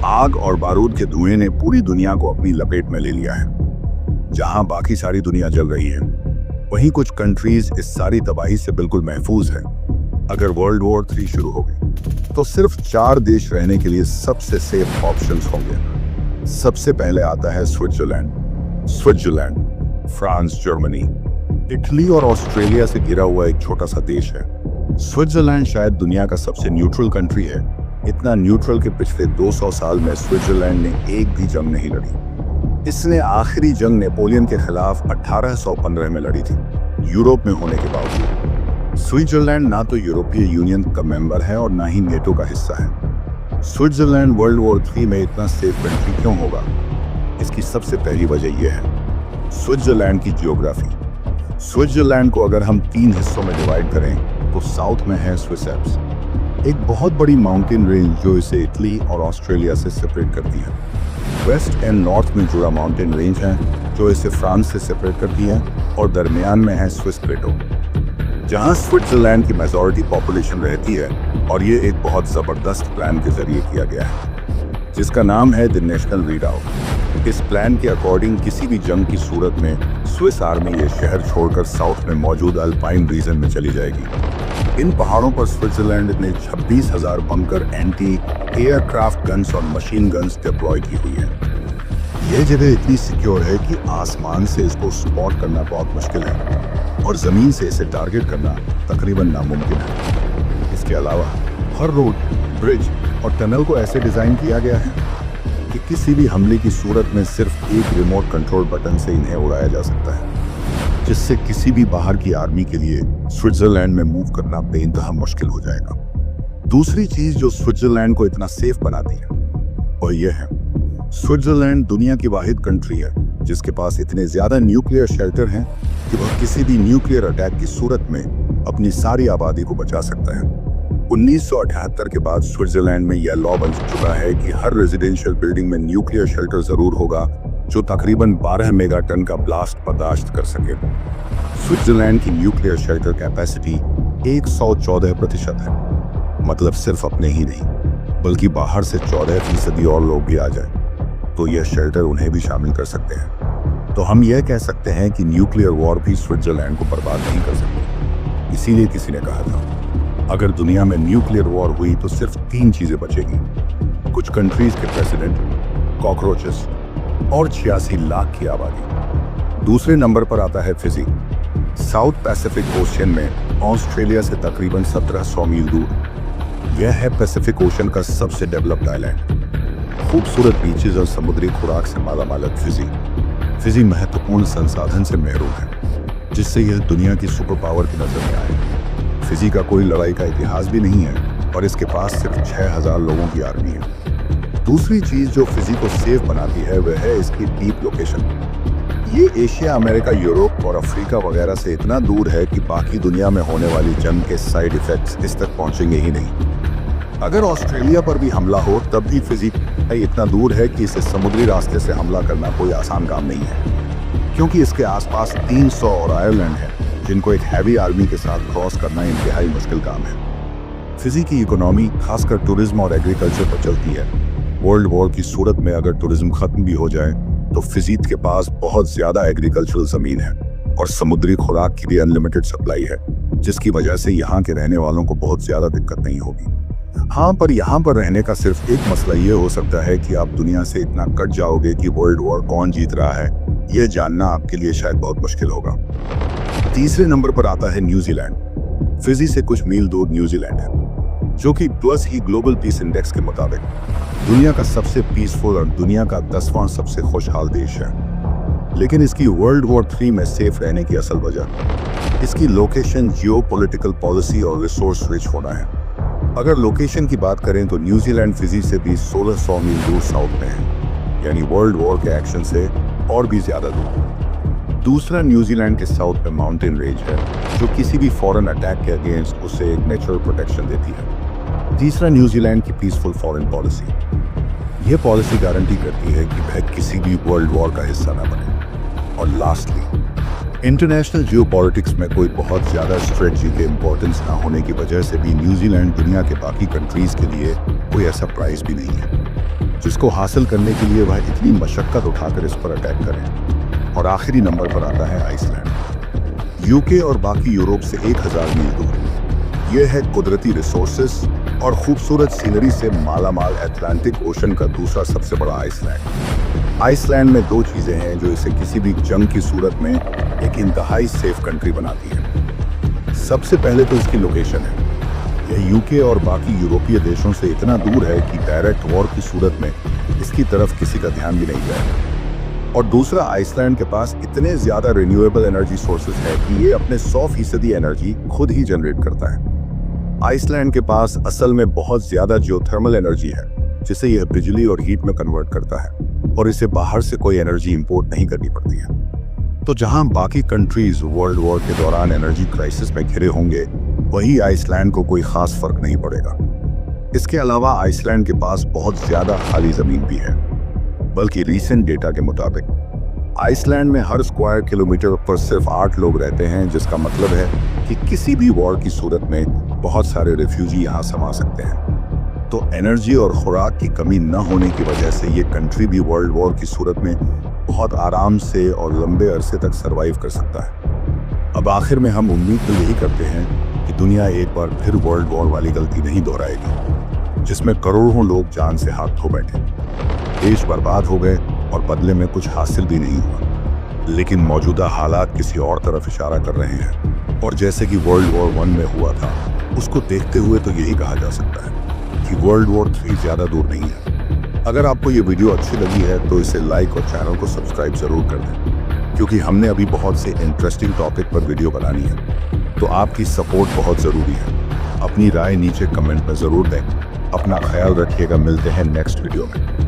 आग और बारूद के धुएं ने पूरी दुनिया को अपनी लपेट में ले लिया है। जहां बाकी सारी दुनिया जल रही है, वहीं कुछ कंट्रीज इस सारी तबाही से बिल्कुल महफूज है। अगर वर्ल्ड वॉर 3 शुरू हो गई तो सिर्फ 4 देश रहने के लिए सबसे सेफ ऑप्शंस होंगे। सबसे पहले आता है स्विट्जरलैंड, फ्रांस, जर्मनी, इटली और ऑस्ट्रेलिया से घिरा हुआ एक छोटा सा देश है। स्विट्जरलैंड शायद दुनिया का सबसे न्यूट्रल कंट्री है। इतना न्यूट्रल कि पिछले 200 साल में स्विट्जरलैंड ने एक भी जंग नहीं लड़ी। इसने आखिरी जंग नेपोलियन के खिलाफ 1815 में लड़ी थी, यूरोप में होने के बावजूद। स्विट्जरलैंड ना तो यूरोपीय यूनियन का मेंबर है और ना ही नेटो का हिस्सा है। स्विट्जरलैंड वर्ल्ड वॉर 3 में इतना सेफ कंट्री क्यों होगा? इसकी सबसे पहली वजह यह है स्विट्जरलैंड की जियोग्राफी। स्विट्जरलैंड को अगर हम 3 हिस्सों में डिवाइड करें तो साउथ में है स्विस एल्प्स, एक बहुत बड़ी माउंटेन रेंज जो इसे इटली और ऑस्ट्रेलिया से सेपरेट करती है। वेस्ट एंड नॉर्थ में जुड़ा माउंटेन रेंज है जो इसे फ्रांस से सेपरेट करती है, और दरमियान में है स्विस प्लेटो जहां स्विट्जरलैंड की मेजॉरिटी पॉपुलेशन रहती है। और ये एक बहुत जबरदस्त प्लान के जरिए किया गया है जिसका नाम है द नेशनल रीडआउट। इस प्लान के अकॉर्डिंग किसी भी जंग की सूरत में स्विस आर्मी ये शहर छोड़कर साउथ में मौजूद अल्पाइन रीजन में चली जाएगी। इन पहाड़ों पर स्विट्जरलैंड ने 26,000 बंकर, एंटी एयरक्राफ्ट गन्स और मशीन गन्स डिप्लॉय की हुई है। यह जगह इतनी सिक्योर है कि आसमान से इसको स्पॉट करना बहुत मुश्किल है और जमीन से इसे टारगेट करना तकरीबन नामुमकिन है। इसके अलावा हर रोड, ब्रिज और टनल को ऐसे डिजाइन किया गया है कि किसी भी हमले की सूरत में सिर्फ एक रिमोट कंट्रोल बटन से इन्हें उड़ाया जा सकता है, जिससे किसी भी बाहर की आर्मी के लिए स्विट्जरलैंड में मूव करना बेइंतहा मुश्किल हो जाएगा। दूसरी चीज जो स्विट्जरलैंड को इतना सेफ बनाती है और यह है स्विट्जरलैंड दुनिया की वाहिद कंट्री है जिसके पास इतने ज्यादा न्यूक्लियर शेल्टर हैं कि वह किसी भी न्यूक्लियर अटैक की सूरत में अपनी सारी आबादी को बचा सकता है। 1978 के बाद स्विट्जरलैंड में यह लॉ बन चुका है कि हर रेजिडेंशियल बिल्डिंग में न्यूक्लियर शेल्टर जरूर होगा जो तकरीबन 12 मेगाटन का ब्लास्ट बर्दाश्त कर सके। स्विट्जरलैंड की न्यूक्लियर शेल्टर कैपेसिटी 114% है, मतलब सिर्फ अपने ही नहीं बल्कि बाहर से 14% और लोग भी आ जाए तो यह शेल्टर उन्हें भी शामिल कर सकते हैं। तो हम यह कह सकते हैं कि न्यूक्लियर वॉर भी स्विट्जरलैंड को बर्बाद नहीं कर सकती। इसीलिए किसी ने कहा था अगर दुनिया में न्यूक्लियर वॉर हुई तो सिर्फ 3 चीजें बचेगी, कुछ कंट्रीज के प्रेसिडेंट, कॉकरोचेस और 86 लाख की आबादी। दूसरे नंबर पर आता है फिजी। साउथ पैसिफिक ओशियन में ऑस्ट्रेलिया से तकरीबन 1700 मील दूर यह है पैसिफिक ओशन का सबसे डेवलप्ड आइलैंड। खूबसूरत बीचेस और समुद्री खुराक से मालामाल फिजी महत्वपूर्ण संसाधन से महरूम है जिससे यह दुनिया की सुपर पावर की नजर में आए। फिजी का कोई लड़ाई का इतिहास भी नहीं है और इसके पास सिर्फ 6,000 लोगों की आर्मी है। दूसरी चीज जो फिजी को सेफ बनाती है वह है इसकी डीप लोकेशन। ये एशिया, अमेरिका, यूरोप और अफ्रीका वगैरह से इतना दूर है कि बाकी दुनिया में होने वाली जंग के साइड इफेक्ट्स इस तक पहुंचेंगे ही नहीं। अगर ऑस्ट्रेलिया पर भी हमला हो तब भी फिजी इतना दूर है कि इसे समुद्री रास्ते से हमला करना कोई आसान काम नहीं है, क्योंकि इसके आसपास 300 और आयरलैंड है जिनको एक हैवी आर्मी के साथ क्रॉस करना इंतहाई मुश्किल काम है। फिजी की इकोनॉमी खासकर टूरिज्म और एग्रीकल्चर पर चलती है। वर्ल्ड वॉर की सूरत में अगर टूरिज्म खत्म भी हो जाए तो फिजी के पास बहुत ज्यादा एग्रीकल्चरल जमीन है और समुद्री खुराक की भी अनलिमिटेड सप्लाई है, जिसकी वजह से यहाँ के रहने वालों को बहुत ज्यादा दिक्कत नहीं होगी। हाँ, पर यहाँ पर रहने का सिर्फ एक मसला ये हो सकता है कि आप दुनिया से इतना कट जाओगे कि वर्ल्ड वॉर कौन जीत रहा है यह जानना आपके लिए शायद बहुत मुश्किल होगा। तीसरे नंबर पर आता है न्यूजीलैंड। फिजी से कुछ मील दूर न्यूजीलैंड है जो कि प्लस ही ग्लोबल पीस इंडेक्स के मुताबिक दुनिया का सबसे पीसफुल और दुनिया का 10वां सबसे खुशहाल देश है। लेकिन इसकी वर्ल्ड वॉर 3 में सेफ रहने की असल वजह इसकी लोकेशन, जियोपॉलिटिकल पॉलिसी और रिसोर्स रिच होना है। अगर लोकेशन की बात करें तो न्यूजीलैंड फिजी से भी 1600 मील दूर साउथ में है, यानी वर्ल्ड वॉर के एक्शन से और भी ज्यादा दूर। दूसरा, न्यूजीलैंड के साउथ में माउंटेन रेंज है जो किसी भी फॉरेन अटैक के अगेंस्ट उसे एक नेचुरल प्रोटेक्शन देती है। तीसरा, न्यूजीलैंड की पीसफुल फॉरेन पॉलिसी। यह पॉलिसी गारंटी करती है कि वह किसी भी वर्ल्ड वॉर का हिस्सा न बने। और लास्टली, इंटरनेशनल जियोपॉलिटिक्स में कोई बहुत ज़्यादा स्ट्रेटजी के इम्पोर्टेंस ना होने की वजह से भी न्यूजीलैंड दुनिया के बाकी कंट्रीज़ के लिए कोई ऐसा प्राइज भी नहीं है जिसको हासिल करने के लिए वह इतनी मशक्क़त उठाकर इस पर अटैक करें। और आखिरी नंबर पर आता है आइसलैंड। यूके और बाकी यूरोप से 1000 मील दूर। यह है कुदरती रिसोर्सेस और खूबसूरत सीनरी से मालामाल अटलांटिक ओशन का दूसरा सबसे बड़ा आइसलैंड। आइसलैंड में दो चीज़ें हैं जो इसे किसी भी जंग की सूरत में एक इंतहाई सेफ कंट्री बनाती है। सबसे पहले तो इसकी लोकेशन है। यह यूके और बाकी यूरोपीय देशों से इतना दूर है कि डायरेक्ट वॉर की सूरत में इसकी तरफ किसी का ध्यान भी नहीं जाएगा। और दूसरा, आइसलैंड के पास इतने ज़्यादा रिन्यूएबल एनर्जी सोर्सेज है कि ये अपने 100% एनर्जी खुद ही जनरेट करता है। आइसलैंड के पास असल में बहुत ज़्यादा जियोथर्मल एनर्जी है जिसे यह बिजली और हीट में कन्वर्ट करता है और इसे बाहर से कोई एनर्जी इंपोर्ट नहीं करनी पड़ती है। तो जहां बाकी कंट्रीज वर्ल्ड वॉर के दौरान एनर्जी क्राइसिस में घिरे होंगे, वही आइसलैंड को कोई खास फर्क नहीं पड़ेगा। इसके अलावा आइसलैंड के पास बहुत ज़्यादा खाली ज़मीन भी है, बल्कि रीसेंट डेटा के मुताबिक आइसलैंड में हर स्क्वायर किलोमीटर पर सिर्फ 8 लोग रहते हैं, जिसका मतलब है कि किसी भी वॉर की सूरत में बहुत सारे रिफ्यूजी यहाँ समा सकते हैं। तो एनर्जी और खुराक की कमी न होने की वजह से ये कंट्री भी वर्ल्ड वॉर की सूरत में बहुत आराम से और लंबे अरसे तक सरवाइव कर सकता है। अब आखिर में हम उम्मीद तो यही करते हैं कि दुनिया एक बार फिर वर्ल्ड वॉर वाली गलती नहीं दोहराएगी, जिसमें करोड़ों लोग जान से हाथ धो बैठे, देश बर्बाद हो गए और बदले में कुछ हासिल भी नहीं हुआ। लेकिन मौजूदा हालात किसी और तरफ इशारा कर रहे हैं, और जैसे कि वर्ल्ड वॉर 1 में हुआ था, उसको देखते हुए तो यही कहा जा सकता है कि वर्ल्ड वॉर 3 ज़्यादा दूर नहीं है। अगर आपको ये वीडियो अच्छी लगी है तो इसे लाइक और चैनल को सब्सक्राइब जरूर कर दें, क्योंकि हमने अभी बहुत से इंटरेस्टिंग टॉपिक पर वीडियो बनानी है। तो आपकी सपोर्ट बहुत ज़रूरी है। अपनी राय नीचे कमेंट में ज़रूर दें। अपना ख्याल रखिएगा। मिलते हैं नेक्स्ट वीडियो में।